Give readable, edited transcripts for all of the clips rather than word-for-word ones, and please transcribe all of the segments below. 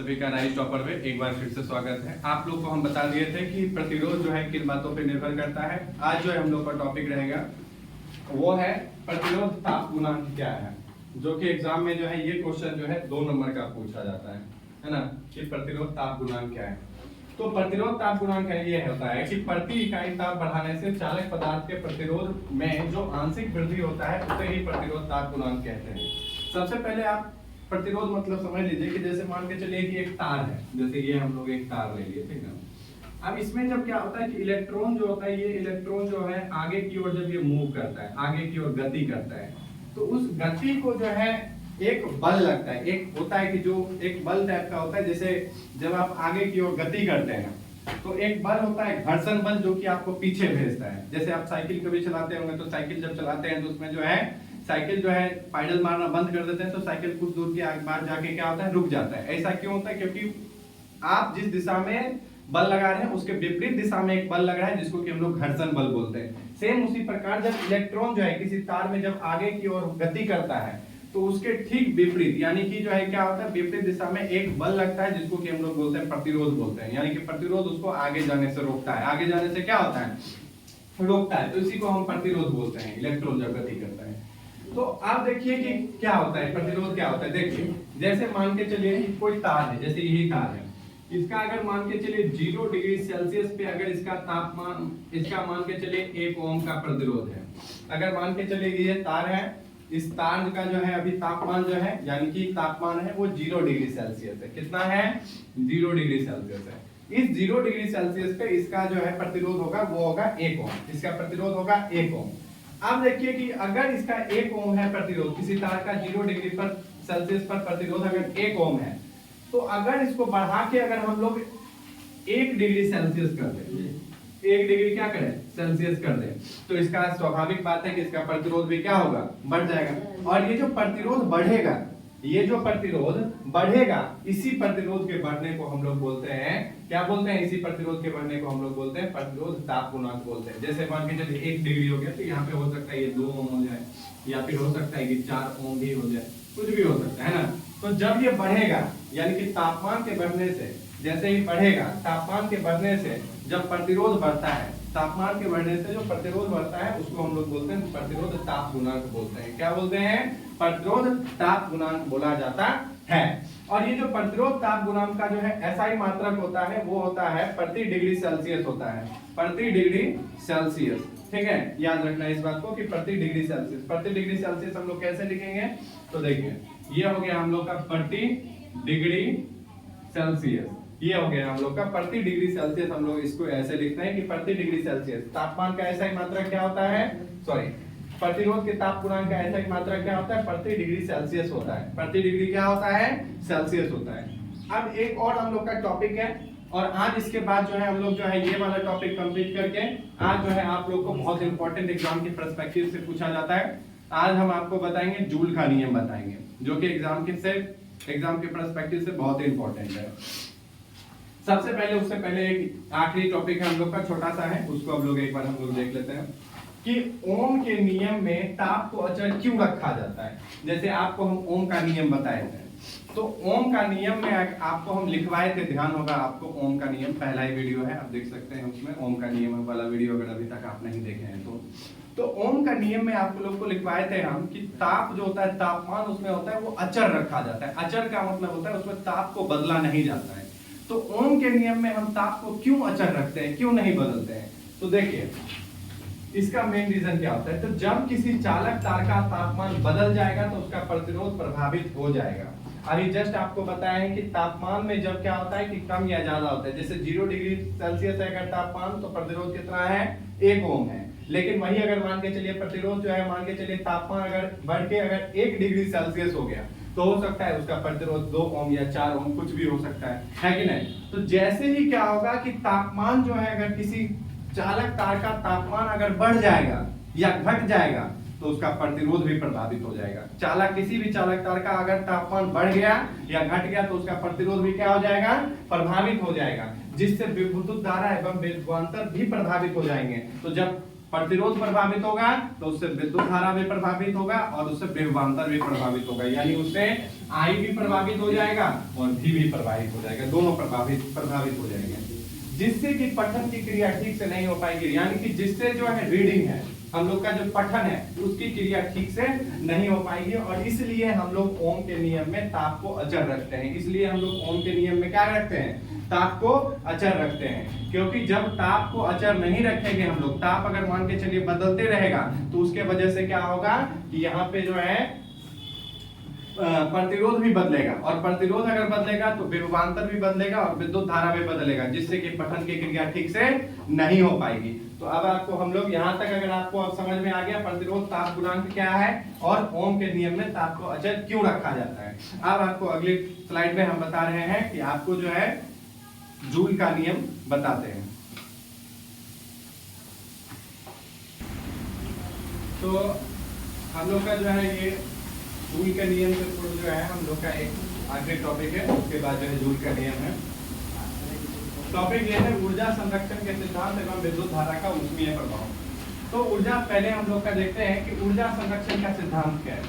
सभी का rise topper में एक बार फिर से स्वागत है। आप लोग को हम बता दिए थे कि प्रतिरोध जो है किन बातों पर निर्भर करता है। आज जो है हम लोग का टॉपिक रहेगा वो है प्रतिरोध ताप गुणांक क्या है, जो कि एग्जाम में जो है ये क्वेश्चन जो है 2 नंबर का पूछा जाता है ना, कि प्रतिरोध ताप गुणांक क्या है। तो प्रतिरोध ताप गुणांक ये होता है कि प्रति इकाई ताप बढ़ाने से चालक पदार्थ के प्रतिरोध में जो आंशिक वृद्धि होता है उसे ही प्रतिरोध ताप गुणांक कहते हैं। सबसे पहले आप प्रतिरोध मतलब समझ लीजिए कि जैसे मान के चलिए कि एक तार है, जैसे ये हम लोग एक तार ले लिए, ठीक है। अब इसमें जब क्या होता है कि इलेक्ट्रॉन जो होता है, ये इलेक्ट्रॉन जो है आगे की ओर जब ये मूव करता है, आगे की ओर गति करता है, तो उस गति को जो है एक बल लगता है। एक होता है कि जो एक बल टाइप का होता है, जैसे जब आप आगे की ओर गति करते हैं तो एक बल होता है घर्षण बल, जो कि आपको पीछे भेजता है। जैसे आप साइकिल कभी चलाते होंगे तो साइकिल जब चलाते हैं तो उसमें जो है साइकिल जो है पैडल मारना बंद कर देते हैं तो साइकिल कुछ दूर के बाद जाके क्या होता है, रुक जाता है। ऐसा क्यों होता है? क्योंकि आप जिस दिशा में बल लगा रहे हैं उसके विपरीत दिशा में एक बल लग रहा है, जिसको कि हम लोग घर्षण बल बोलते हैं। सेम उसी प्रकार जब इलेक्ट्रॉन जो है किसी तार में जब आगे की ओर गति करता है तो उसके ठीक विपरीत यानी कि जो है क्या होता है, विपरीत दिशा में एक बल लगता है, जिसको कि हम लोग बोलते हैं प्रतिरोध बोलते हैं। यानी कि प्रतिरोध उसको आगे जाने से रोकता है। आगे जाने से क्या होता है, रोकता है। तो इसी को हम प्रतिरोध बोलते हैं, इलेक्ट्रॉन जब गति करता है। तो आप देखिए कि क्या होता है, प्रतिरोध क्या होता है। देखिए जैसे मान के चलिए कोई तार है, जैसे यही तार है, इसका अगर मान के चलिए 0 डिग्री सेल्सियस पे अगर इसका तापमान, इसका मान के चलिए 1 ओम का प्रतिरोध है। अगर मान के चलिए ये तार है, इस तार का जो है अभी तापमान जो है यानी कि तापमान है वो 0 डिग्री सेल्सियस है। कितना है? 0 डिग्री सेल्सियस है। इस 0 डिग्री सेल्सियस पे इसका जो है प्रतिरोध होगा वो होगा 1 ओम। इसका प्रतिरोध होगा 1 ओम। अब देखिए कि अगर इसका 1 ओम है प्रतिरोध, किसी तार का 0 डिग्री पर सेल्सियस पर प्रतिरोध अगर 1 ओम है, तो अगर इसको बढ़ा के अगर हम लोग 1 डिग्री सेल्सियस कर दें, 1 डिग्री क्या करें, सेल्सियस कर दें, तो इसका स्वाभाविक बात है कि इसका प्रतिरोध भी क्या होगा, बढ़ जाएगा। और ये जो प्रतिरोध बढ़ेगा, ये जो प्रतिरोध बढ़ेगा, इसी प्रतिरोध के बढ़ने को हम लोग बोलते हैं, क्या बोलते हैं, इसी प्रतिरोध के बढ़ने को हम लोग बोलते हैं प्रतिरोध ताप गुणांक बोलते हैं। जैसे मान के चलिए 1 डिग्री हो गया तो यहाँ पे हो सकता है ये 2 ओम हो जाए, या फिर हो सकता है कि 4 ओम भी हो जाए, कुछ भी हो सकता है ना। तो जब ये बढ़ेगा यानी कि तापमान के बढ़ने से, जैसे ही बढ़ेगा तापमान के बढ़ने से जब प्रतिरोध बढ़ता है, तापमान के बढ़ने से जो प्रतिरोध बढ़ता है उसको हम लोग बोलते हैं प्रतिरोध ताप गुणांक बोलते हैं। क्या बोलते हैं? प्रतिरोध ताप गुणांक बोला जाता है। और ये जो प्रतिरोध ताप गुणांक का जो है एसआई मात्रक होता है वो होता है प्रति डिग्री सेल्सियस होता है, प्रति डिग्री सेल्सियस। ठीक है, याद रखना इस बात को कि प्रति डिग्री सेल्सियस। प्रति डिग्री सेल्सियस हम लोग कैसे लिखेंगे, तो देखिए ये हो गया हम लोग का प्रति डिग्री सेल्सियस, ये हो गया हम लोग का प्रति डिग्री सेल्सियस। हम लोग इसको ऐसे लिखते हैं कि प्रति डिग्री सेल्सियस तापमान का ऐसा ही मात्रा क्या होता है, सॉरी प्रतिरोध के ताप गुणांक का ऐसा ही मात्रा क्या होता है, प्रति डिग्री सेल्सियस होता है। प्रति डिग्री क्या होता है, सेल्सियस होता है। अब एक और हम लोग का टॉपिक है, और आज इसके बाद जो है हम लोग जो है ये वाला टॉपिक कंप्लीट करके आज जो है आप लोग को बहुत इंपॉर्टेंट एग्जाम के पर्सपेक्टिव से पूछा जाता है। आज हम आपको बताएंगे जूल का नियम बताएंगे, जो कि एग्जाम के पर्सपेक्टिव से बहुत इंपॉर्टेंट है। सबसे पहले उससे पहले एक आखिरी टॉपिक है हम लोग का, छोटा सा है, उसको हम लोग एक बार हम लोग देख लेते हैं कि ओम के नियम में ताप को अचर क्यों रखा जाता है। जैसे आपको हम ओम का नियम बताए थे, तो ओम का नियम में आपको हम लिखवाए थे, ध्यान होगा आपको, ओम का नियम पहला ही वीडियो है, आप देख सकते हैं उसमें ओम का नियम वाला वीडियो अगर अभी तक आप नहीं देखे हैं तो ओम का नियम में आप लोग को लिखवाए थे हम कि ताप जो होता है, तापमान उसमें होता है वो अचर रखा जाता है। अचर का मतलब होता है उसमें ताप को बदला नहीं जाता है। तो ओम के नियम में हम ताप को क्यों अचर रखते हैं, क्यों नहीं बदलते हैं, तो देखिए इसका मेन रीजन क्या होता है। तो जब किसी चालक तार का तापमान बदल जाएगा तो उसका प्रतिरोध प्रभावित हो जाएगा। अभी जस्ट आपको बताया है कि तापमान में जब क्या होता है कि कम या ज्यादा होता है, जैसे 0 डिग्री सेल्सियस है अगर तापमान तो प्रतिरोध कितना है, 1 ओम है। लेकिन वही अगर मान के चलिए प्रतिरोध जो है, मान के चलिए तापमान अगर बढ़ के अगर 1 डिग्री सेल्सियस हो गया तो हो सकता है उसका प्रतिरोध 2 ओम या 4 ओम कुछ भी हो सकता है कि नहीं। तो जैसे ही क्या होगा कि तापमान जो है, अगर किसी चालक तार का तापमान अगर बढ़ जाएगा या घट जाएगा तो उसका प्रतिरोध भी प्रभावित हो जाएगा। चालक किसी भी चालक तार का अगर तापमान बढ़ गया या घट गया तो उसका प्रतिरोध भी क्या हो जाएगा, प्रभावित हो जाएगा, जिससे विद्युत धारा एवं विभवांतर भी प्रभावित हो जाएंगे। तो जब प्रतिरोध प्रभावित होगा तो उससे विद्युत धारा भी प्रभावित होगा और उससे विभवांतर भी प्रभावित होगा, यानी उससे I भी प्रभावित हो जाएगा और V भी प्रभावित हो जाएगा, दोनों प्रभावित हो जाएंगे, जिससे कि पठन की क्रिया ठीक से नहीं हो पाएगी। यानी कि जिससे जो है रीडिंग है, हम लोग का जो पठन है उसकी क्रिया ठीक से नहीं हो पाएगी। और इसलिए हम लोग ओम के नियम में ताप को अचर रखते हैं। इसलिए हम लोग ओम के नियम में क्या रखते हैं, ताप को अचर रखते हैं, क्योंकि जब ताप को अचर नहीं रखेंगे हम लोग, ताप अगर मान के चलिए बदलते रहेगा तो उसके वजह से क्या होगा कि यहाँ पे जो है प्रतिरोध भी बदलेगा, और प्रतिरोध अगर बदलेगा तो विभवांतर भी बदलेगा और विद्युत धारा भी बदलेगा, जिससे कि पठन की क्रिया ठीक से नहीं हो पाएगी। तो अब आपको हम लोग यहाँ तक अगर आपको अब समझ में आ गया प्रतिरोध ताप गुणांक क्या है और ओम के नियम में ताप को अचर क्यों रखा जाता है। अब आपको अगली स्लाइड में हम बता रहे हैं कि आपको जो है जूल का नियम बताते हैं। तो हम लोग का जो है ये जूल का नियम से पूरा जो है हम लोग का एक आखिरी टॉपिक है, उसके बाद जो है जूल का नियम है। टॉपिक ये है ऊर्जा संरक्षण के सिद्धांत एवं विद्युत धारा का ऊष्मीय प्रभाव। तो ऊर्जा पहले हम लोग का देखते हैं कि ऊर्जा संरक्षण का सिद्धांत क्या है।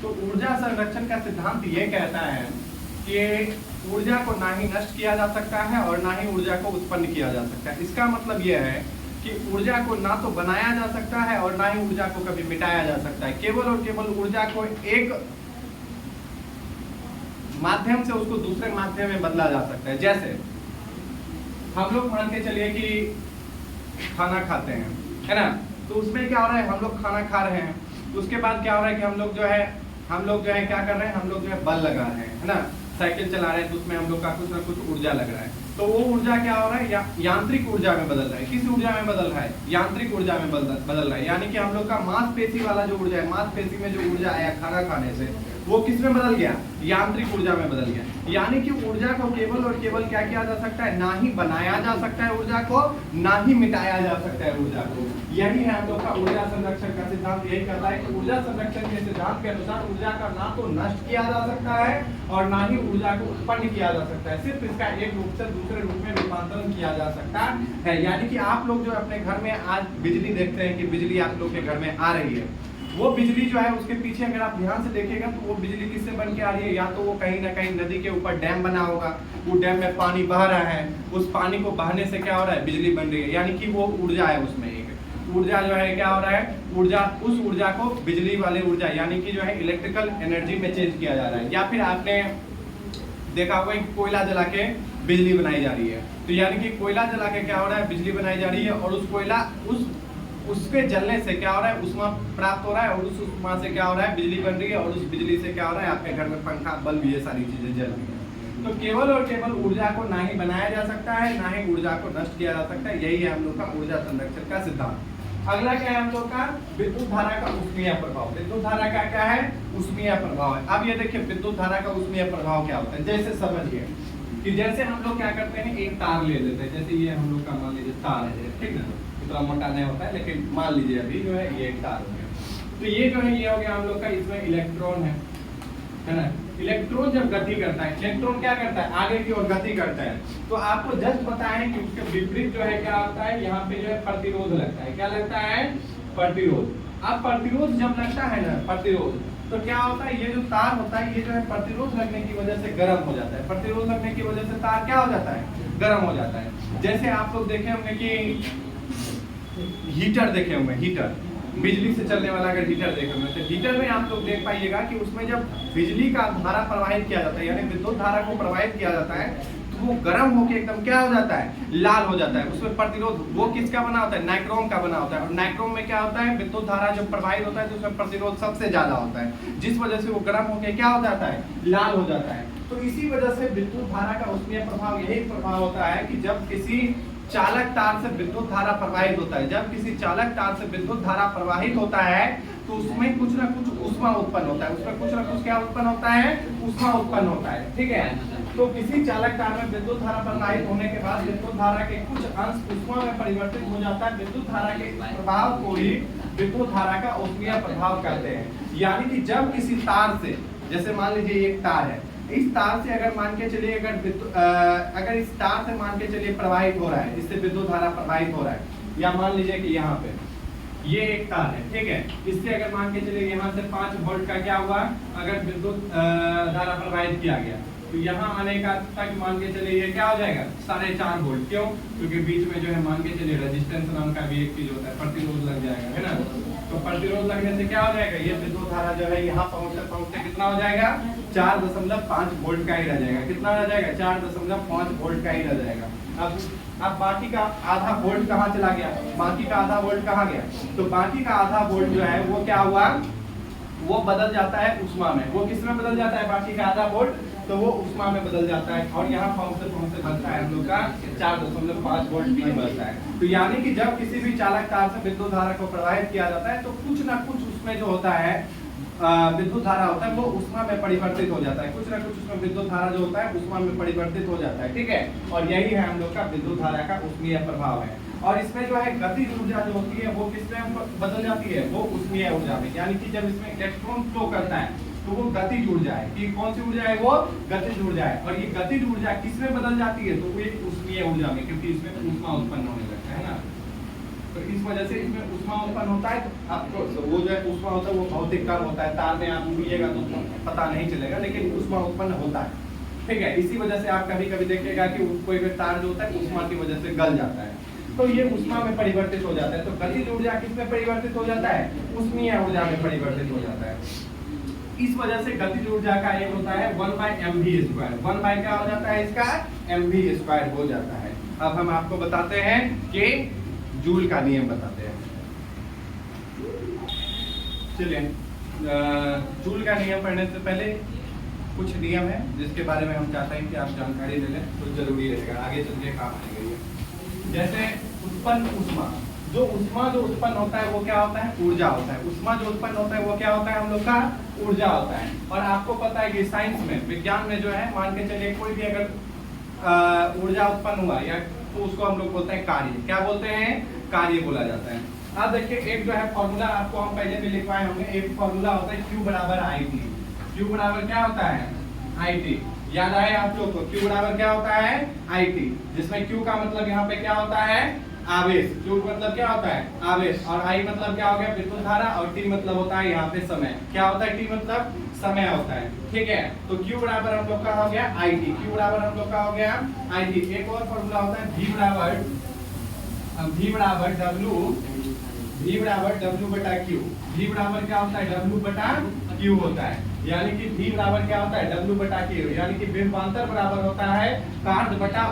तो ऊर्जा संरक्षण का सिद्धांत ये कहता है कि ऊर्जा को ना ही नष्ट किया जा सकता है और ना ही ऊर्जा को उत्पन्न किया जा सकता है। इसका मतलब यह है कि ऊर्जा को ना तो बनाया जा सकता है और ना ही ऊर्जा को कभी मिटाया जा सकता है। केवल और केवल ऊर्जा को एक माध्यम से उसको दूसरे माध्यम में बदला जा सकता है। जैसे हम लोग मान के चलिए कि खाना खाते हैं, है ना, तो उसमें क्या हो रहा है, हम लोग खाना खा रहे हैं, तो उसके बाद क्या हो रहा है कि हम लोग जो है क्या कर रहे हैं, हम लोग जो है बल लगा रहे हैं, है ना, साइकिल चला रहे हैं, तो उसमें हम लोग का कुछ ना कुछ ऊर्जा लग रहा है। तो वो ऊर्जा क्या हो रहा है, यांत्रिक ऊर्जा में बदल रहा है। किस ऊर्जा में बदल रहा है, यांत्रिक ऊर्जा में बदल रहा है। यानी कि हम लोग का मांसपेशी वाला जो ऊर्जा है, मांसपेशी में जो ऊर्जा आया खाना खाने से, वो किस में बदल गया, यांत्रिक ऊर्जा में बदल गया। यानी कि ऊर्जा को केवल और केवल क्या किया जा सकता है, ना ही बनाया जा सकता है ऊर्जा को, ना ही मिटाया जा सकता है ऊर्जा को। यही है हम लोग का ऊर्जा संरक्षण का सिद्धांत। यही कहता है कि ऊर्जा संरक्षण के सिद्धांत के अनुसार ऊर्जा का ना तो नष्ट किया जा सकता है और ना ही ऊर्जा को उत्पन्न किया जा सकता है, सिर्फ इसका एक रूप से दूसरे रूप में रूपांतरण किया जा सकता है। यानी कि आप लोग जो अपने घर में आज बिजली देखते हैं कि बिजली आप लोग के घर में आ रही है, वो बिजली जो है उसके पीछे अगर आप ध्यान से देखेगा तो वो बिजली किससे बन के आ रही है, या तो वो कहीं ना कहीं नदी के ऊपर डैम बना होगा, वो डैम में पानी बह रहा है, उस पानी को बहने से क्या हो रहा है, बिजली बन रही है। यानी कि वो ऊर्जा है, उसमें एक ऊर्जा जो है क्या हो रहा है, ऊर्जा, उस ऊर्जा को बिजली वाले ऊर्जा यानी कि जो है इलेक्ट्रिकल एनर्जी में चेंज किया जा रहा है। या फिर आपने देखा होगा कि कोयला जला के बिजली बनाई जा रही है, तो यानी कि कोयला जला के क्या हो रहा है, बिजली बनाई जा रही है, और उस कोयला उसके जलने से क्या हो रहा है, उष्मा प्राप्त हो रहा है, और उस उष्मा से क्या हो रहा है, बिजली बन रही है, और उस बिजली से क्या हो रहा है, आपके घर में पंखा बल्ब ये सारी चीजें जल रही है। तो केवल और केवल ऊर्जा को ना ही बनाया जा सकता है, ना ही ऊर्जा को नष्ट किया जा सकता है। यही है हम लोग का ऊर्जा संरक्षण का सिद्धांत। अगला क्या है हम लोग का, विद्युत धारा का ऊष्मीय प्रभाव। विद्युत धारा का क्या है, ऊष्मीय प्रभाव है। अब ये देखिए विद्युत धारा का ऊष्मीय प्रभाव क्या होता है। जैसे समझिए कि जैसे हम लोग क्या करते हैं, एक तार ले लेते हैं, जैसे ये हम लोग का मान लीजिए तार है, ठीक ना, इतना मोटा नहीं होता है, लेकिन मान लीजिए अभी जो है ये एक तार हो गया। तो ये जो है ये हो गया हम लोग का, इसमें इलेक्ट्रॉन है ना। इलेक्ट्रॉन जब गति करता है, इलेक्ट्रॉन क्या करता है, आगे की ओर गति करता है। तो आपको जस्ट बताएं कि उसके विपरीत जो है क्या होता है, यहाँ पे जो है प्रतिरोध लगता है। क्या लगता है, प्रतिरोध। अब प्रतिरोध जब लगता है ना, प्रतिरोध, तो क्या होता है, ये जो तार होता है ये जो है प्रतिरोध लगने की वजह से गर्म हो जाता है। प्रतिरोध लगने की वजह से तार क्या हो जाता है, गर्म हो जाता है। जैसे आप लोग देखे होंगे कि हीटर देखे होंगे, हीटर बिजली से चलने वाला अगर हीटर देखे होंगे, तो हीटर में आप लोग देख पाइएगा कि उसमें जब बिजली का धारा प्रवाहित किया जाता है, यानी विद्युत धारा को प्रवाहित किया जाता है, तो वो गर्म होके एकदम क्या हो जाता है, लाल हो जाता है। उसमें प्रतिरोध वो किसका बना होता है, नाइक्रोम का बना होता है। और नाइक्रोम में क्या होता है, विद्युत धारा जब प्रवाहित होता है तो उसमें प्रतिरोध सबसे ज्यादा होता है, जिस वजह से वो गर्म होके क्या हो जाता है, लाल हो जाता है। तो इसी वजह से विद्युत धारा का ऊष्मीय प्रभाव यही प्रभाव होता है कि जब किसी चालक तार से विद्युत धारा प्रवाहित होता है, जब किसी चालक तार से विद्युत धारा प्रवाहित होता है तो उसमें कुछ ना कुछ ऊष्मा उत्पन्न होता है, उसमें कुछ ना कुछ क्या उत्पन्न होता है, ऊष्मा उत्पन्न होता है, ठीक है। तो किसी चालक तार में विद्युत धारा प्रवाहित होने के बाद विद्युत धारा के कुछ अंश ऊष्मा में परिवर्तित हो जाता है। विद्युत धारा के प्रभाव को ही विद्युत धारा का ऊष्मीय प्रभाव कहते हैं। यानी कि जब किसी तार से, जैसे मान लीजिए एक तार है, इस तार से अगर मान के चलिए अगर इस तार से मान के चलिए प्रवाहित हो रहा है, इससे विद्युत धारा प्रवाहित हो रहा है, या मान लीजिए कि यहाँ पे ये एक तार है, ठीक है। इससे अगर मान के चलिए यहाँ से 5 वोल्ट का क्या हुआ, अगर विद्युत धारा प्रवाहित किया गया तो यहाँ आने का तक मान के चलिए ये क्या हो जाएगा 4.5 वोल्ट। क्यों? क्योंकि बीच में जो है मान के चलिए रेजिस्टेंस नाम का भी एक चीज होता है, प्रतिरोध लग जाएगा, है ना। तो प्रतिरोध लगने से क्या हो जाएगा, ये विद्युत धारा जो है यहाँ पहुंचते कितना हो जाएगा 4.5 वोल्ट का ही रह जाएगा। कितना रह जाएगा 4.5 वोल्ट का ही रह जाएगा। अब बाकी का आधा वोल्ट कहाँ चला गया, बाकी का आधा वोल्ट कहाँ गया, तो बाकी का आधा वोल्ट जो है वो क्या हुआ, वो बदल जाता है उष्मा में। वो किस में बदल जाता है, बाकी का आधा वोल्ट, तो वो उष्मा में बदल जाता है और यहाँ पहुंचते बनता है हम लोग का 4.5 वोल्ट भी बनता है। तो यानी कि जब किसी भी चालक तार से विद्युत धारा को प्रवाहित किया जाता है तो कुछ ना कुछ उसमें जो होता है विद्युत धारा होता है वो उष्मा में परिवर्तित हो जाता है, कुछ ना कुछ उसमें विद्युत धारा जो होता है उष्मा में परिवर्तित हो जाता है, ठीक है। और यही है हम लोग का विद्युत धारा का उष्मीय प्रभाव है। और इसमें जो है गतिज ऊर्जा जो होती है वो किसमें बदल जाती है, वो उष्मीय ऊर्जा में। यानी कि जब इसमें इलेक्ट्रॉन फ्लो करता है तो वो गतिज ऊर्जा है। कि कौन सी ऊर्जा है, वो गतिज ऊर्जा है। और ये गतिज ऊर्जा किसमें बदल जाती है, तो वो एक उष्मीय ऊर्जा में, क्योंकि इसमें ऊष्मा उत्पन्न होने लगता है ना। तो इस वजह से इसमें ऊष्मा उत्पन्न होता है। तो आपको वो जो है ऊष्मा होता है वो भौतिक कण होता है, तार में आप छूइएगा तो पता नहीं चलेगा, लेकिन ऊष्मा उत्पन्न होता है, ठीक है। इसी वजह से आप कभी कभी देखिएगा कि कोई भी तार जो होता है ऊष्मा की वजह से गल जाता है, तो ये उष्मा में परिवर्तित हो जाता है। तो गतिज ऊर्जा किसमें परिवर्तित हो जाता है, उष्मीय ऊर्जा में परिवर्तित हो जाता है। इस वजह से गतिज ऊर्जा का एक होता है 1/mv²। 1 बाय क्या हो जाता है इसका, mv² हो जाता है। अब हम आपको बताते हैं कि जूल का नियम बताते हैं। चलिए जूल का नियम पढ़ने से पहले कुछ नियम है जिसके बारे में हम चाहते हैं कि आप जानकारी ले लें, तो जरूरी रहेगा, आगे चल के काम आएगा। जैसे उत्पन्न उष्मा, जो उत्पन्न होता है वो क्या होता है, ऊर्जा होता है। उष्मा जो उत्पन्न होता है वो क्या होता है, हम लोग का ऊर्जा होता है। और आपको पता है कि साइंस में, विज्ञान में जो है, मान के चलिए कोई भी अगर ऊर्जा उत्पन्न हुआ या तो उसको हम लोग बोलते हैं कार्य। क्या बोलते हैं, कार्य बोला जाता है। अब देखिए एक जो है फॉर्मूला आपको हम पहले भी लिखवाए होंगे, एक फॉर्मूला होता है Q बराबर IT। Q बराबर क्या होता है, IT। याद आए आप लोग को, Q बराबर क्या होता है, IT, जिसमें Q का मतलब यहाँ पे क्या होता है, आवेश। Q मतलब क्या होता है, आवेश। और I मतलब क्या हो गया, विद्युत धारा। और T मतलब होता है यहाँ पे समय। क्या होता है, T मतलब समय होता है, ठीक है। तो Q बराबर हम लोग का हो गया IT। Q बराबर हम लोग का हो गया IT। एक और फॉर्मूला होता है V बराबर W बटा Q। V बराबर क्या होता है, W बटा Q होता है। यानी कि V बराबर क्या होता है, W बटा Q। यानी कि विभवांतर बराबर होता है कार्य बटा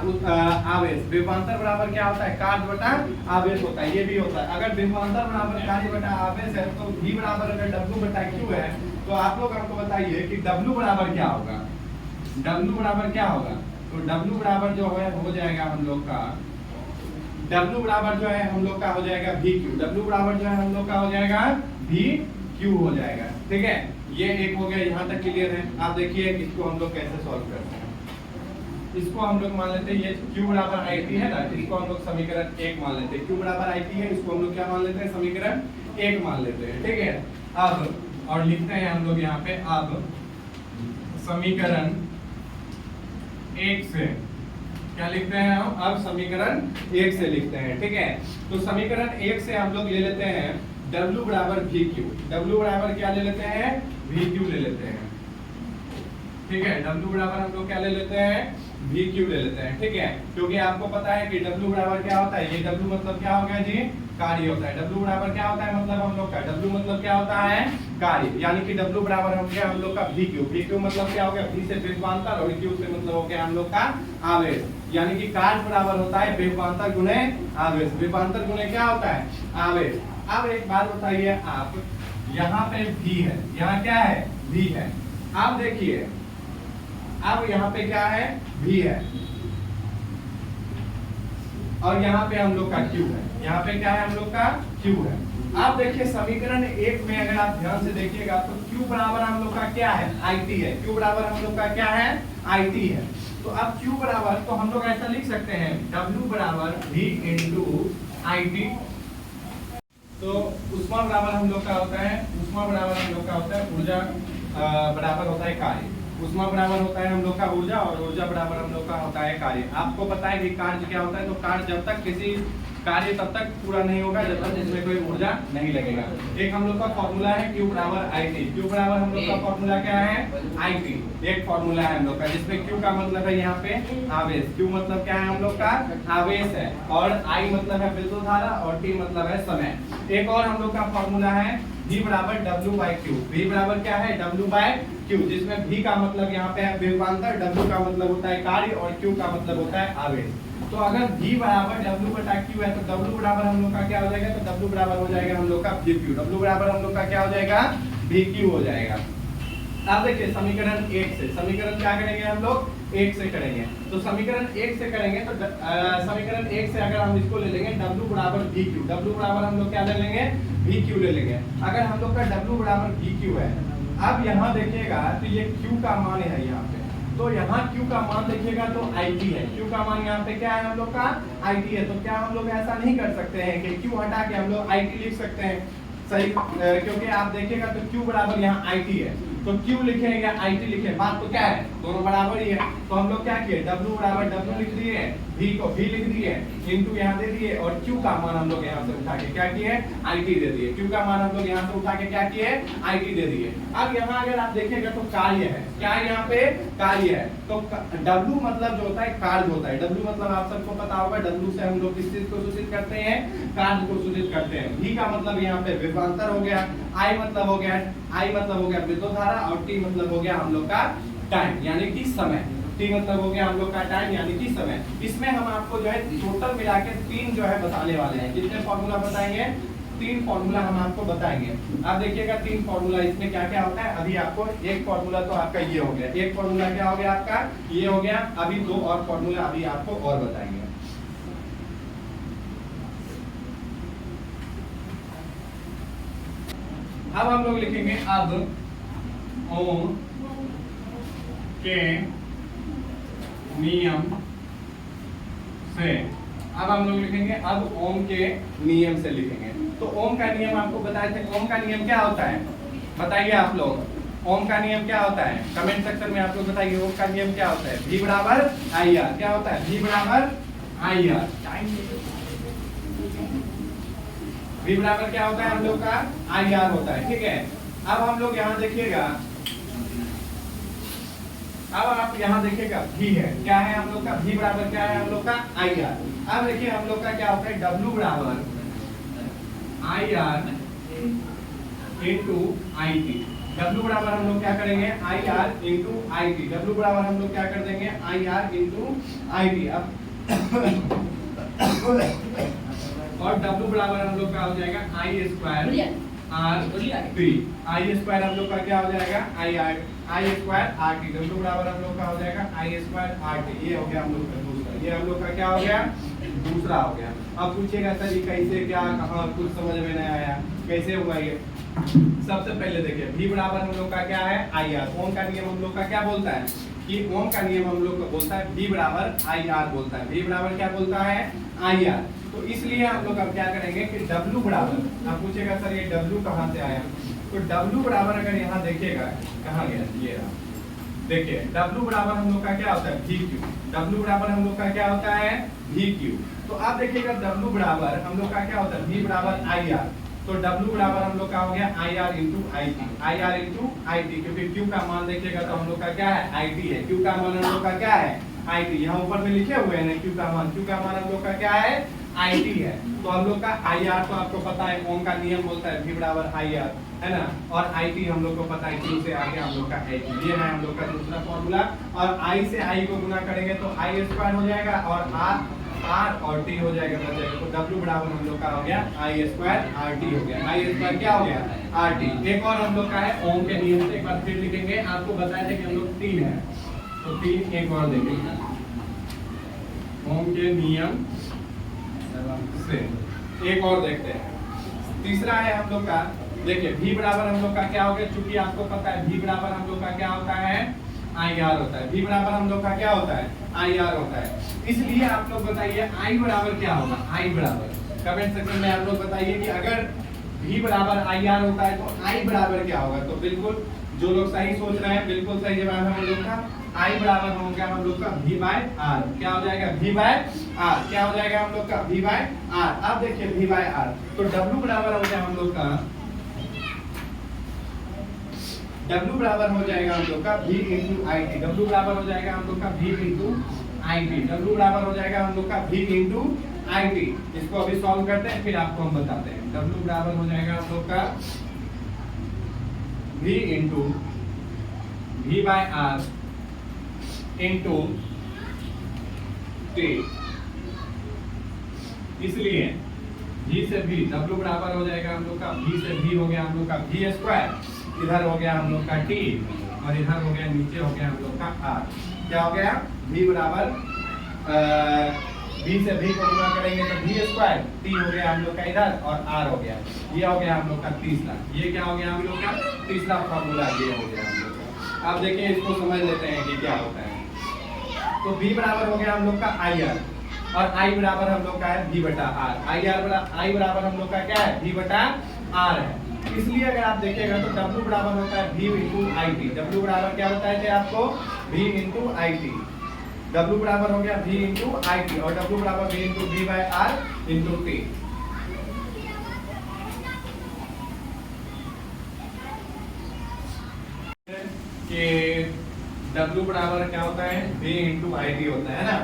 आवेश। विभवांतर बराबर क्या होता है, कार्य बटा आवेश होता है। ये भी होता है, अगर विभवांतर बराबर कार्य बटा आवेश है तो V बराबर अगर W बटा Q है तो आप लोग हमको बताइए कि W बराबर क्या होगा। W बराबर क्या होगा, तो W बराबर जो है हो जाएगा हम लोग का, W बराबर जो है हम लोग का हो जाएगा VQ। W बराबर जो है हम लोग का हो जाएगा VQ हो जाएगा, ठीक है। ये एक हो गया, यहाँ तक क्लियर है। आप देखिए इसको हम लोग कैसे सॉल्व करते हैं। इसको हम लोग मान लेते हैं ये Q बराबर IT है ना, इसको हम लोग समीकरण 1 मान लेते हैं। Q बराबर IT है, इसको हम लोग क्या मान लेते हैं, समीकरण 1 मान लेते हैं, ठीक है। अब और लिखते हैं हम लोग यहाँ पे, अब समीकरण 1 से क्या लिखते हैं हम, अब समीकरण 1 से लिखते हैं, ठीक है। तो समीकरण 1 से हम लोग ले लेते हैं W बराबर VQ। W बराबर क्या ले लेते हैं, VQ ले लेते हैं, ठीक है। W बराबर हम लोग क्या ले लेते हैं, VQ ले लेते हैं, ठीक है। क्योंकि आपको पता है कि W बराबर क्या होता है, ये W मतलब क्या हो गया जी, कार्य होता है। W बराबर क्या होता है, मतलब हम लोग का W मतलब क्या होता है, कार्य। यानी कि W बराबर हो गया हम लोग का VQ। VQ मतलब क्या हो गया, V से विभवांतर, और Q से मतलब हो गया हम लोग का आवेश। यानी कि कार्य बराबर होता है विभवांतर गुणे आवेश। विभवांतर गुणे क्या होता है, आवेश। अब एक बात बताइए आप, यहाँ पे V है, यहाँ क्या है, V है। आप देखिए अब यहाँ पे क्या है, V है, और यहाँ पे हम लोग का Q है। यहाँ पे क्या है, हम लोग का Q है। आप देखिए समीकरण 1 में अगर आप ध्यान से देखिएगा तो Q बराबर हम लोग का क्या है, IT है। Q बराबर हम लोग का क्या है, IT है। तो अब Q बराबर, तो हम लोग ऐसा लिख सकते हैं W बराबर V इंटू IT। तो उष्मा बराबर हम लोग का होता है, उष्मा बराबर हम लोग का होता है ऊर्जा बराबर होता है कार्य। उष्मा बराबर होता है हम लोग का ऊर्जा, और ऊर्जा बराबर हम लोग का होता है कार्य। आपको पता है कि कार्य क्या होता है, तो कार्य जब तक किसी कार्य तब तक पूरा नहीं होगा जब तक उसमें कोई ऊर्जा नहीं लगेगा। एक हम लोग का फॉर्मूला है Q बराबर IT। Q बराबर हम लोग का फॉर्मूला क्या है? IT। एक फॉर्मूला है हम लोग का जिसमें Q का मतलब है यहाँ पे आवेश। Q मतलब क्या है हम लोग का? आवेश है। और I मतलब है विद्युत धारा और T मतलब है समय। एक और हम लोग का फॉर्मूला है V बराबर W बाई Q। V बराबर क्या है? W बाई Q, जिसमें V का मतलब यहाँ पे है विभवांतर, W का मतलब होता है कार्य और Q का मतलब होता है आवेश। तो अगर V बराबर W बटा Q है तो W बराबर हम लोग का क्या हो जाएगा? तो W बराबर हो जाएगा हम लोग का VQ। W बराबर हम लोग का क्या हो जाएगा? VQ हो जाएगा। अब देखिए समीकरण 1 से, समीकरण क्या करेंगे हम लोग? 1 से करेंगे। तो समीकरण 1 से करेंगे तो समीकरण 1 से अगर हम इसको ले लेंगे W बराबर VQ, W बराबर हम लोग क्या ले लेंगे? VQ ले लेंगे। अगर हम लोग का W बराबर VQ है, अब यहाँ देखिएगा तो ये Q का मान है यहाँ पे, तो यहाँ Q का मान देखिएगा तो IT है। Q का मान यहाँ पे क्या है हम लोग का? IT है। तो क्या हम लोग ऐसा नहीं कर सकते हैं कि Q हटा के हम लोग IT लिख सकते हैं? सही, क्योंकि आप देखिएगा तो Q बराबर यहाँ IT है, तो Q लिखे या IT लिखे, बात तो क्या है? दोनों बराबर ही है। तो हम लोग क्या किए? W बराबर W लिख दिए, V को V लिख दिए, इनटू यहाँ दे दिए और Q का मान हम लोग यहाँ से उठा के क्या किए? IT दे दिए। Q का मान हम लोग यहाँ से उठा के क्या किए? IT दे दिए। अब यहाँ अगर आप देखिएगा तो कार्य है, क्या यहाँ पे? कार्य है। तो W मतलब जो होता है कार्य होता है। W मतलब आप सबको पता होगा, W से हम लोग किस चीज को सूचित करते हैं? कार्य को सूचित करते हैं। V का मतलब यहाँ पे विभवांतर हो गया, I मतलब हो गया विद्युत धारा और T मतलब हो गया हम लोग का टाइम यानी कि समय। T मतलब हो गया हम लोग का टाइम यानी कि समय। इसमें हम आपको जो है टोटल मिला के 3 जो है बताने वाले हैं। कितने फॉर्मूला बताएंगे? 3 फॉर्मूला हम आपको बताएंगे। आप देखिएगा 3 फॉर्मूला इसमें क्या क्या होता है। अभी आपको एक फॉर्मूला तो आपका ये हो गया, एक फॉर्मूला क्या हो गया आपका? ये हो गया। अभी 2 और फॉर्मूला अभी आपको और बताएंगे। अब हम लोग लिखेंगे अब ओम के नियम से। अब हम लोग लिखेंगे अब ओम के नियम से लिखेंगे। तो ओम का नियम आपको बताए थे। ओम का नियम क्या होता है? बताइए आप लोग, ओम का नियम क्या होता है? कमेंट सेक्शन में आप लोग बताइए ओम का नियम क्या होता है? V बराबर IR। क्या होता है? V बराबर IR। V बराबर क्या होता है हम लोग का? IR होता है। ठीक है। अब हम लोग यहाँ देखिएगा, अब आप यहाँ देखिएगा V है, क्या है हम लोग का? V बराबर क्या है हम लोग का? IR। अब देखिए हम लोग का क्या होता है? W बराबर IR इंटू IT। W बराबर हम लोग क्या करेंगे? IR into IT। W बराबर हम लोग क्या कर देंगे? IR into IT। अब और W बराबर हम लोग का हो जाएगा I square R3। I square हम लोग का क्या हो जाएगा? I square RT। W बराबर हम लोग का हो जाएगा I स्क्वायर RT। ये हो गया हम लोग का दूसरा, ये हम लोग का क्या हो गया? दूसरा हो गया। अब पूछेगा सर ये कैसे, क्या, कहाँ, कुछ समझ में नहीं आया, कैसे हुआ ये? सबसे पहले देखिए V बराबर हम लोग का क्या है? IR। ओम का नियम हम लोग का क्या बोलता है कि ओम का नियम हम लोग का बोलता है V बराबर IR बोलता है। V बराबर क्या बोलता है? IR। तो इसलिए हम लोग अब क्या करेंगे कि W बराबर, आप पूछेगा सर ये W कहाँ से आया? तो W बराबर अगर यहाँ देखिएगा कहाँ गया, ये रहा। देखिए W बराबर हम लोग का क्या होता है? VQ। W बराबर हम लोग का क्या होता है? VQ। तो आप देखिएगा W बराबर हम लोग का क्या होता है? V बराबर IR। तो W बराबर हम लोग का हो गया IR into IT। IR into IT, क्योंकि Q का मान देखिएगा तो हम लोग का क्या है? IT है। Q का मान हम लोग का क्या है? IT। यहाँ ऊपर में लिखे हुए हैं Q का मान, Q का मान हम लोग का क्या है? IT है। तो हम लोग का IR तो आपको पता है, ओम का नियम बोलता है V बराबर IR, है ना। और IT हम लोग को पता है, Q से आगे हम लोग का IT। ये है हम लोग का दूसरा फॉर्मूला। और I से I को गुना करेंगे तो I स्क्वायर हो जाएगा और R और T हो जाएगा, बचेगा। तो W बराबर हम लोग का हो गया I स्क्वायर RT हो गया। I स्क्वायर क्या हो गया? RT। एक और हम लोग का है ओम के नियम से, एक बार फिर लिखेंगे। आपको बताया था कि हम लोग 3 है, तो 3 एक और देखेंगे ओम के नियम से। एक और देखते हैं, तीसरा है हम लोग का। देखिए V बराबर हम लोग का क्या हो गया? चूंकि आपको पता है V बराबर हम लोग का क्या होता है? IR होता है। V बराबर हम लोग का क्या होता है? IR होता है। इसलिए आप लोग बताइए I बराबर क्या होगा? I बराबर कमेंट सेक्शन में आप लोग बताइए कि अगर V बराबर IR होता है तो I बराबर क्या होगा? तो बिल्कुल जो लोग सही सोच रहे हैं बिल्कुल सही जवाब है हम लोग का I बराबर हो गया हम लोग का V बाय R। क्या हो जाएगा V बाय R, क्या हो जाएगा हम लोग का V बाय R। अब देखिए V बाय R तो W बराबर हो गया हम लोग का W बराबर हो जाएगा हम लोग का V into I T. W बराबर हो जाएगा हम लोग का V into I T. W बराबर हो जाएगा हम लोग का V इंटू आई टी। इसको अभी सॉल्व करते हैं फिर आपको हम बताते हैं। W बराबर हो जाएगा हम लोग का V into V by R into T। इसलिए V से V W बराबर हो जाएगा हम लोग का V से V हो गया हम लोग का V स्क्वायर, इधर हो गया हम लोग का T और इधर हो गया नीचे हो गया हम लोग का R। क्या हो गया V बराबर V से V को गुणा करेंगे तो V स्क्वायर, T हो गया हम लोग का इधर और R हो गया। ये हो गया हम लोग का तीसरा। ये क्या हो गया हम लोग का तीसरा फॉर्मूला ये हो गया हम लोग का। अब देखिए इसको समझ लेते हैं कि क्या होता है। तो V बराबर हो गया हम लोग का IR और I बराबर हम लोग का है V बटा R। I बराबर हम लोग का क्या है V बटा R है। इसलिए अगर आप देखिएगा तो W बराबर होता है V into I T. W बराबर क्या बताए थे आपको V into I T. W बराबर हो गया V इंटू आई टी और W बराबर V into V by R into T। कि W बराबर क्या होता है V इंटू आई टी होता है ना,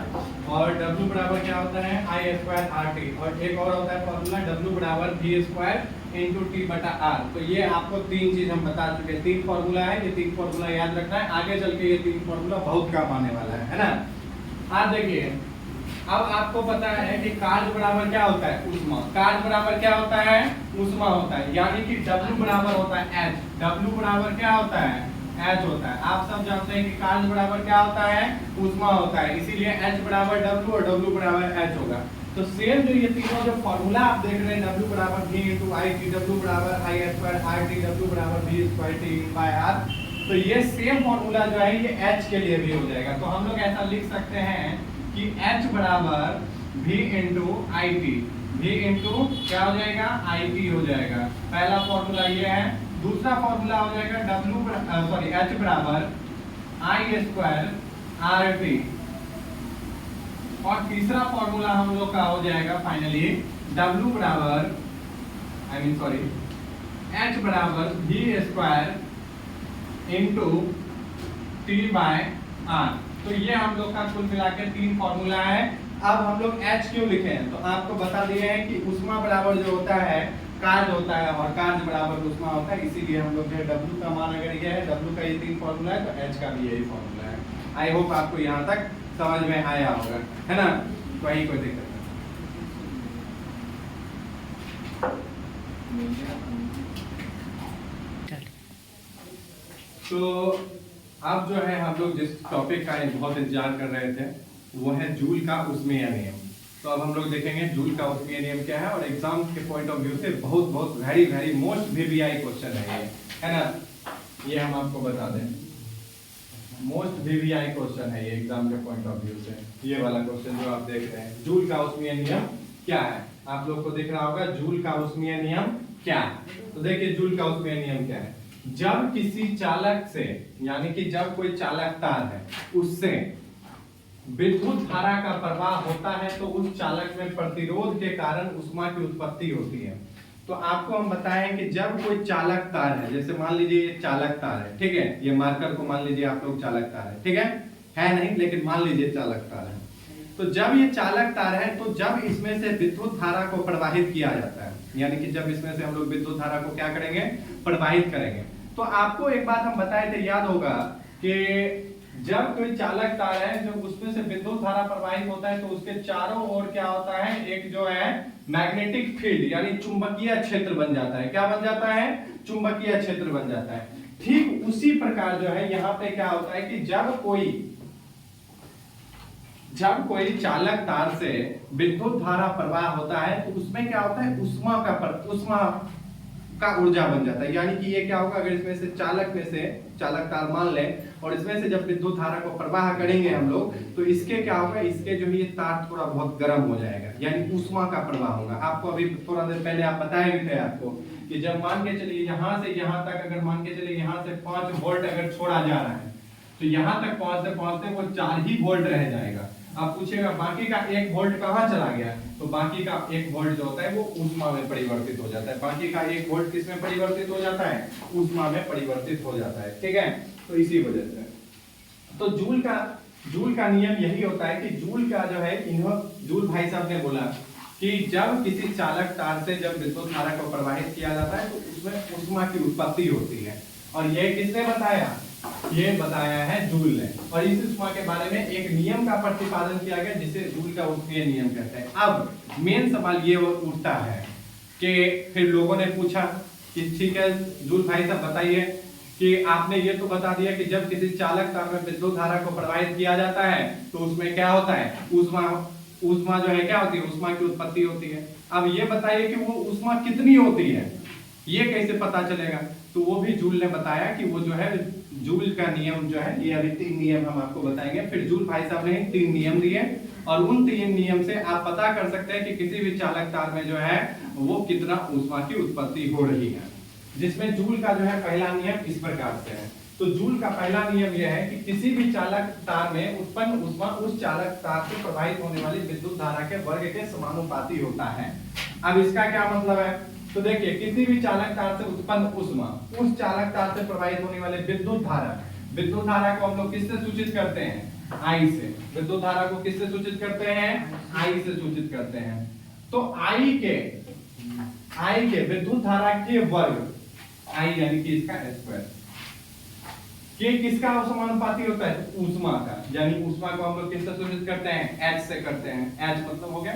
और W बराबर क्या होता है आई स्क्वायर आर टी, और एक और होता है फॉर्मूला W बराबर V स्क्वायर इंटू टी बटा आर। तो ये आपको तीन चीज हम बता चुके हैं, तीन फॉर्मूला है, ये तीन फॉर्मूला याद रखना है, आगे चल के ये तीन फॉर्मूला बहुत काम आने वाला है ना। आज देखिए अब आपको पता है कि कार्य बराबर क्या होता है ऊष्मा। कार्य बराबर क्या होता है ऊष्मा होता है, यानी कि W बराबर होता है H। W बराबर क्या होता है H होता है। आप सब जानते हैं कि कार्य बराबर क्या होता है ऊष्मा होता है, इसीलिए H बराबर W और W बराबर H होगा। तो सेम जो ये तीनों जो फॉर्मूला आप देख रहे हैं W बराबर V into I T, W बराबर I square R T, W बराबर V square T by R, तो ये सेम फॉर्मूला जो है ये H के लिए भी हो जाएगा। तो हम लोग ऐसा लिख सकते हैं कि H बराबर V into I T, V into क्या हो जाएगा आई टी हो जाएगा। पहला फॉर्मूला ये है। दूसरा फॉर्मूला हो जाएगा H बराबर आई स्क्वायर आर टी, और तीसरा फॉर्मूला हम लोग का हो जाएगा फाइनली W बराबर H बराबर V square into T by R. तो ये हम लोग का कुल मिला के तीन फॉर्मूला है। अब हम लोग H क्यों लिखे हैं, तो आपको बता दिए हैं कि ऊष्मा बराबर जो होता है कार्य होता है और कार्य बराबर ऊष्मा होता है, इसीलिए हम लोग जो W का मान अगर ये है, W का ये तीन फॉर्मूला है, तो H का भी यही फॉर्मूला है। आई होप आपको यहाँ तक समझ में आया होगा, है ना, वही कोई दिक्कत नहीं। तो अब जो है हम लोग जिस टॉपिक का बहुत इंतजार कर रहे थे वो है जूल का ऊष्मीय नियम। तो अब हम लोग देखेंगे जूल का ऊष्मीय नियम क्या है, और एग्जाम के पॉइंट ऑफ व्यू से बहुत बहुत वेरी मोस्ट वीवीआई क्वेश्चन है ये, है ना। ये हम आपको बता दें मोस्ट वीवीआई क्वेश्चन है ये एग्जाम के पॉइंट ऑफ व्यू से। ये वाला क्वेश्चन जो आप देख रहे हैं, जूल का ऊष्मीय नियम क्या है, आप लोग को दिख रहा होगा जूल का ऊष्मीय नियम क्या है। तो देखिए जूल का ऊष्मीय नियम क्या है। जब किसी चालक से, यानी कि जब कोई चालक तार है उससे विद्युत धारा का प्रवाह होता है तो उस चालक में प्रतिरोध के कारण ऊष्मा की उत्पत्ति होती है। तो आपको हम बताएं कि जब कोई चालक तार है, जैसे मान लीजिए ये चालक तार है, ठीक है, ये मार्कर को मान लीजिए आप लोग चालक तार है, ठीक है नहीं, लेकिन मान लीजिए चालक तार है। तो जब ये चालक तार है तो जब इसमें से विद्युत धारा को प्रवाहित किया जाता है, यानी कि जब इसमें से हम लोग विद्युत धारा को क्या करेंगे प्रवाहित करेंगे, तो आपको एक बात हम बताए थे, याद होगा कि जब कोई चालक तार है जब उसमें से विद्युत धारा प्रवाहित होता है तो उसके चारों ओर क्या होता है, एक जो है मैग्नेटिक फील्ड यानी चुंबकीय क्षेत्र बन जाता है। क्या बन जाता है चुंबकीय क्षेत्र बन जाता है। ठीक उसी प्रकार जो है यहाँ पे क्या होता है कि जब कोई चालक तार से विद्युत धारा प्रवाह होता है तो उसमें क्या होता है ऊष्मा का ऊर्जा बन जाता है। यानी कि ये क्या होगा, अगर इसमें से चालक तार मान लें और इसमें से जब विद्युत धारा को प्रवाह करेंगे हम लोग तो इसके क्या होगा, इसके जो है ये तार थोड़ा बहुत गर्म हो जाएगा, यानी ऊष्मा का प्रवाह होगा। आपको अभी थोड़ा देर पहले आप बताए भी थे आपको कि जब मान के चलिए यहाँ से यहाँ तक, अगर मान के चलिए यहाँ से 5 वोल्ट अगर छोड़ा जा रहा है तो यहाँ तक पहुंचते पहुंचते वो 4 ही वोल्ट रह जाएगा। आप पूछेगा बाकी का 1 वोल्ट कहाँ चला गया, तो बाकी का 1 वोल्ट जो होता है वो ऊष्मा में परिवर्तित हो जाता है। बाकी का 1 वोल्ट किस में परिवर्तित हो जाता है, ऊष्मा में परिवर्तित हो जाता है। ठीक है, तो इसी वजह से तो जूल का नियम यही होता है कि जूल का जो है, जूल भाई साहब ने बोला कि जब किसी चालक तार से जब विद्युत धारा को प्रवाहित किया जाता है तो उसमें ऊष्मा की उत्पत्ति होती है। और ये किसने बताया, ये बताया है जूल ने। और इस ऊष्मा के बारे में एक नियम का प्रतिपादन किया गया जिसे जूल का ऊष्मीय नियम कहते हैं। अब मेन सवाल ये उठता है कि फिर लोगों ने पूछा कि ठीक है जूल भाई साहब बताइए कि आपने ये तो बता दिया कि जब किसी चालक तार में विद्युत धारा को प्रवाहित किया जाता है तो उसमें क्या होता है, ऊष्मा जो है क्या होती है, ऊष्मा की उत्पत्ति होती है। अब ये बताइए कि वो ऊष्मा कितनी होती है, ये कैसे पता चलेगा, तो वो भी जूल ने बताया कि वो जो है जूल का नियम जो है, ये अभी 3 नियम हम आपको बताएंगे। फिर जूल भाई साहब ने 3 नियम दिए और उन 3 नियम से आप पता कर सकते हैं कि किसी भी चालक तार में जो है वो कितना ऊष्मा की उत्पत्ति हो रही है। जिसमें जूल का जो है पहला नियम इस प्रकार से है। तो जूल का पहला नियम यह है कि किसी भी चालक तार में उत्पन्न ऊष्मा उस चालक तार से प्रवाहित होने वाली विद्युत धारा के वर्ग के समानुपाती होता है। अब इसका क्या मतलब है, तो देखिए किसी भी चालक तार से उत्पन्न ऊष्मा उस चालक तार से प्रवाहित होने वाले विद्युत धारा को हम लोग किससे सूचित करते हैं, आई से। विद्युत धारा को किससे सूचित करते हैं, आई से सूचित करते हैं। तो आई के विद्युत धारा के वर्ग, आई यानी कि इसका स्क्वायर, ये किसका समानुपाती होता है, ऊष्मा का। यानी ऊष्मा को हम लोग किससे सूचित करते हैं, H से करते हैं। H मतलब हो गया,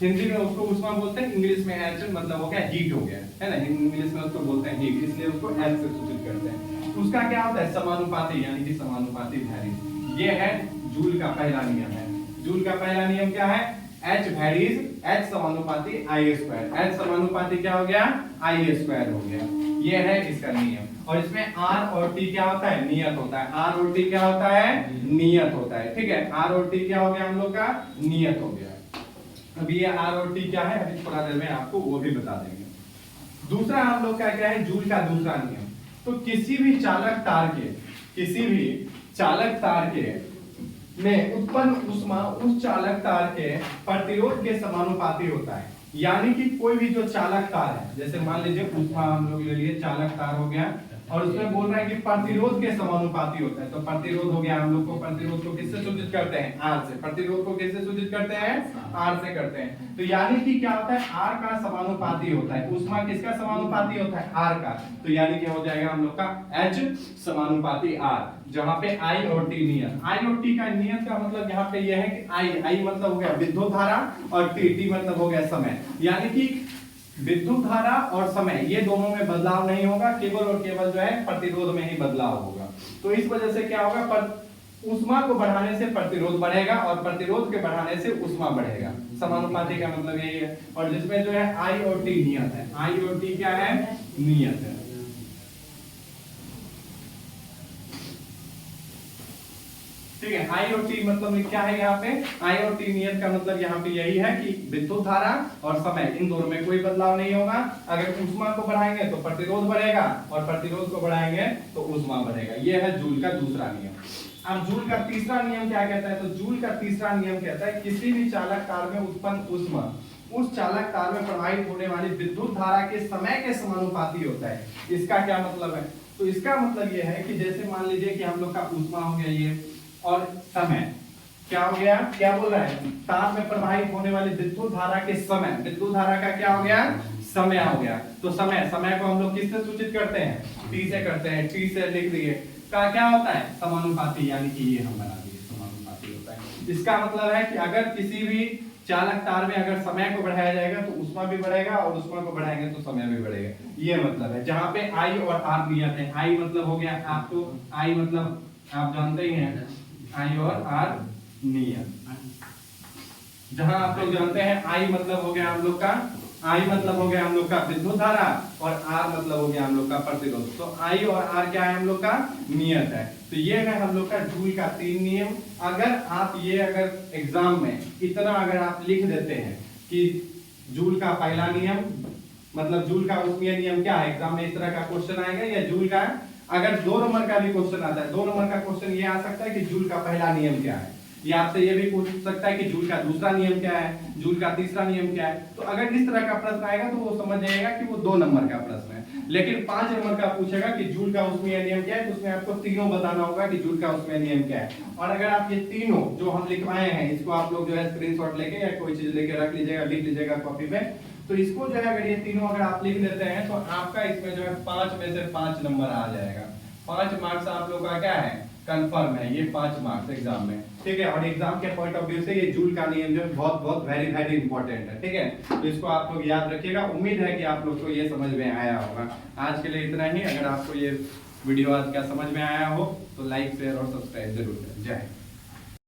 हिंदी में उसको ऊष्मा बोलते हैं, इंग्लिश में H मतलब हो गया हीट हो गया, है ना। इंग्लिश में उसको बोलते हैं हीट, इसलिए उसको H से सूचित करते हैं। उसका क्या होता है, समानुपाती, यानी कि समानुपाती वैरिज। ये है जूल का पहला नियम है। जूल का पहला नियम क्या है, H वैरिज, H समानुपाती I स्क्वायर। H समानुपाती क्या हो गया, I स्क्वायर हो गया। ये है इसका नियम। और इसमें R और T क्या होता है, नियत होता है। R और T क्या होता है, नियत होता है। ठीक है, R और T क्या हो गया हम लोग का, नियत हो गया। अब ये R और T क्या है, अभी थोड़ा देर में आपको वो भी बता देंगे। दूसरा हम लोग का क्या है, जूल का दूसरा नियम। तो किसी भी चालक तार के में उत्पन्न ऊष्मा उस चालक तार के प्रतिरोध के समानुपाती होता है। यानी कि कोई भी जो चालक तार है, जैसे मान लीजिए ऊष्मा हम लोग ले लिए, चालक तार हो गया और उसमें बोल रहा है कि प्रतिरोध के समानुपाती होता है। तो प्रतिरोध हो गया, हम लोग को प्रतिरोध को किससे सूचित करते हैं, R से। प्रतिरोध को किससे सूचित करते हैं, R से करते हैं। तो यानी कि क्या होता है, R का समानुपाती होता है। ऊष्मा किसका समानुपाती होता है, R का। तो यानी कि हो जाएगा हम लोग का H समानुपाती R, जहां पे I और T नियत। I और T का नियत का मतलब यहाँ पे यह है कि I मतलब हो गया विद्युत धारा और T मतलब हो गया समय। यानी कि विद्युत धारा और समय ये दोनों में बदलाव नहीं होगा, केवल और केवल जो है प्रतिरोध में ही बदलाव होगा। तो इस वजह से क्या होगा, ऊष्मा को बढ़ाने से प्रतिरोध बढ़ेगा और प्रतिरोध के बढ़ाने से ऊष्मा बढ़ेगा। समानुपाती का मतलब यही है। और जिसमें जो है I और T नियत है। I और T क्या है, नियत है। ठीक है, I और T मतलब क्या है यहाँ पे, I और T नियत का मतलब यहाँ पे यही है कि विद्युत धारा और समय इन दोनों में कोई बदलाव नहीं होगा। अगर ऊष्मा को बढ़ाएंगे तो प्रतिरोध बढ़ेगा और प्रतिरोध को बढ़ाएंगे तो ऊष्मा बढ़ेगा। ये है जूल का दूसरा नियम। अब जूल का तीसरा नियम क्या कहता है, तो जूल का तीसरा नियम कहता है किसी भी चालक तार में उत्पन्न ऊष्मा उस चालक तार में प्रवाहित होने वाली विद्युत धारा के समय के समानुपाती होता है। इसका क्या मतलब है, तो इसका मतलब यह है कि जैसे मान लीजिए कि हम लोग का ऊष्मा हो गया ये, और समय क्या हो गया, क्या बोल रहा है, तार में प्रवाहित होने वाली विद्युत धारा के समय, विद्युत धारा का क्या हो गया, समय हो गया। तो समय को हम लोग किससे सूचित करते हैं, T से करते हैं। T से लिख दिए, का क्या होता है, समानुपाती, यानी कि ये हम बना दिए समानुपाती होता है। इसका मतलब है कि अगर किसी भी चालक तार में अगर समय को बढ़ाया जाएगा तो ऊष्मा भी बढ़ेगा और ऊष्मा को बढ़ाएंगे तो समय भी बढ़ेगा। ये मतलब है। जहां पे I और R नियत है। I मतलब हो गया आपको, I मतलब आप जानते ही हैं, I और R नियत। जहां आप लोग जानते हैं I मतलब हो गया हम लोग का, I मतलब हो गया हम लोग का विद्युत धारा और R मतलब हो गया हम लोग का प्रतिरोध। तो I और R क्या है हम लोग का, नियत है। तो ये है हम लोग का जूल का 3 नियम। अगर आप ये अगर एग्जाम में इतना अगर आप लिख देते हैं कि जूल का पहला नियम, मतलब जूल का उसमें नियम क्या है, एग्जाम में इस तरह का क्वेश्चन आएगा या जूल का है। अगर 2 नंबर का भी क्वेश्चन आता है, 2 नंबर का क्वेश्चन ये आ सकता है कि जूल का पहला नियम क्या है, या आपसे ये भी पूछ सकता है कि जूल का दूसरा नियम क्या है, जूल का तीसरा नियम क्या है। तो अगर इस तरह का प्रश्न आएगा तो वो समझ जाएगा कि वो 2 नंबर का प्रश्न है। लेकिन 5 नंबर का पूछेगा कि जूल का उसमें नियम क्या है, तो उसमें आपको तीनों बताना होगा कि जूल का उसमें नियम क्या है। और अगर आप ये तीनों जो हम लिखवाए हैं, इसको आप लोग जो है स्क्रीनशॉट लेके या कोई चीज लेके रख लीजिएगा, लिख लीजिएगा कॉपी पे। तो इसको जो है अगर ये तीनों अगर आप लिख लेते हैं तो आपका इसमें जो है 5 में से 5 नंबर आ जाएगा। 5 मार्क्स आप लोग का क्या है, कंफर्म है ये 5 मार्क्स एग्जाम में, ठीक है। और एग्जाम के पॉइंट ऑफ व्यू से ये जूल का नियम जो है बहुत बहुत वेरी वेरी इंपॉर्टेंट है, ठीक है। तो इसको आप लोग याद रखिएगा। उम्मीद है कि आप लोग को ये समझ में आया होगा। आज के लिए इतना ही। अगर आपको ये वीडियो आज का समझ में आया हो तो लाइक शेयर और सब्सक्राइब जरूर करें। जय हिंद।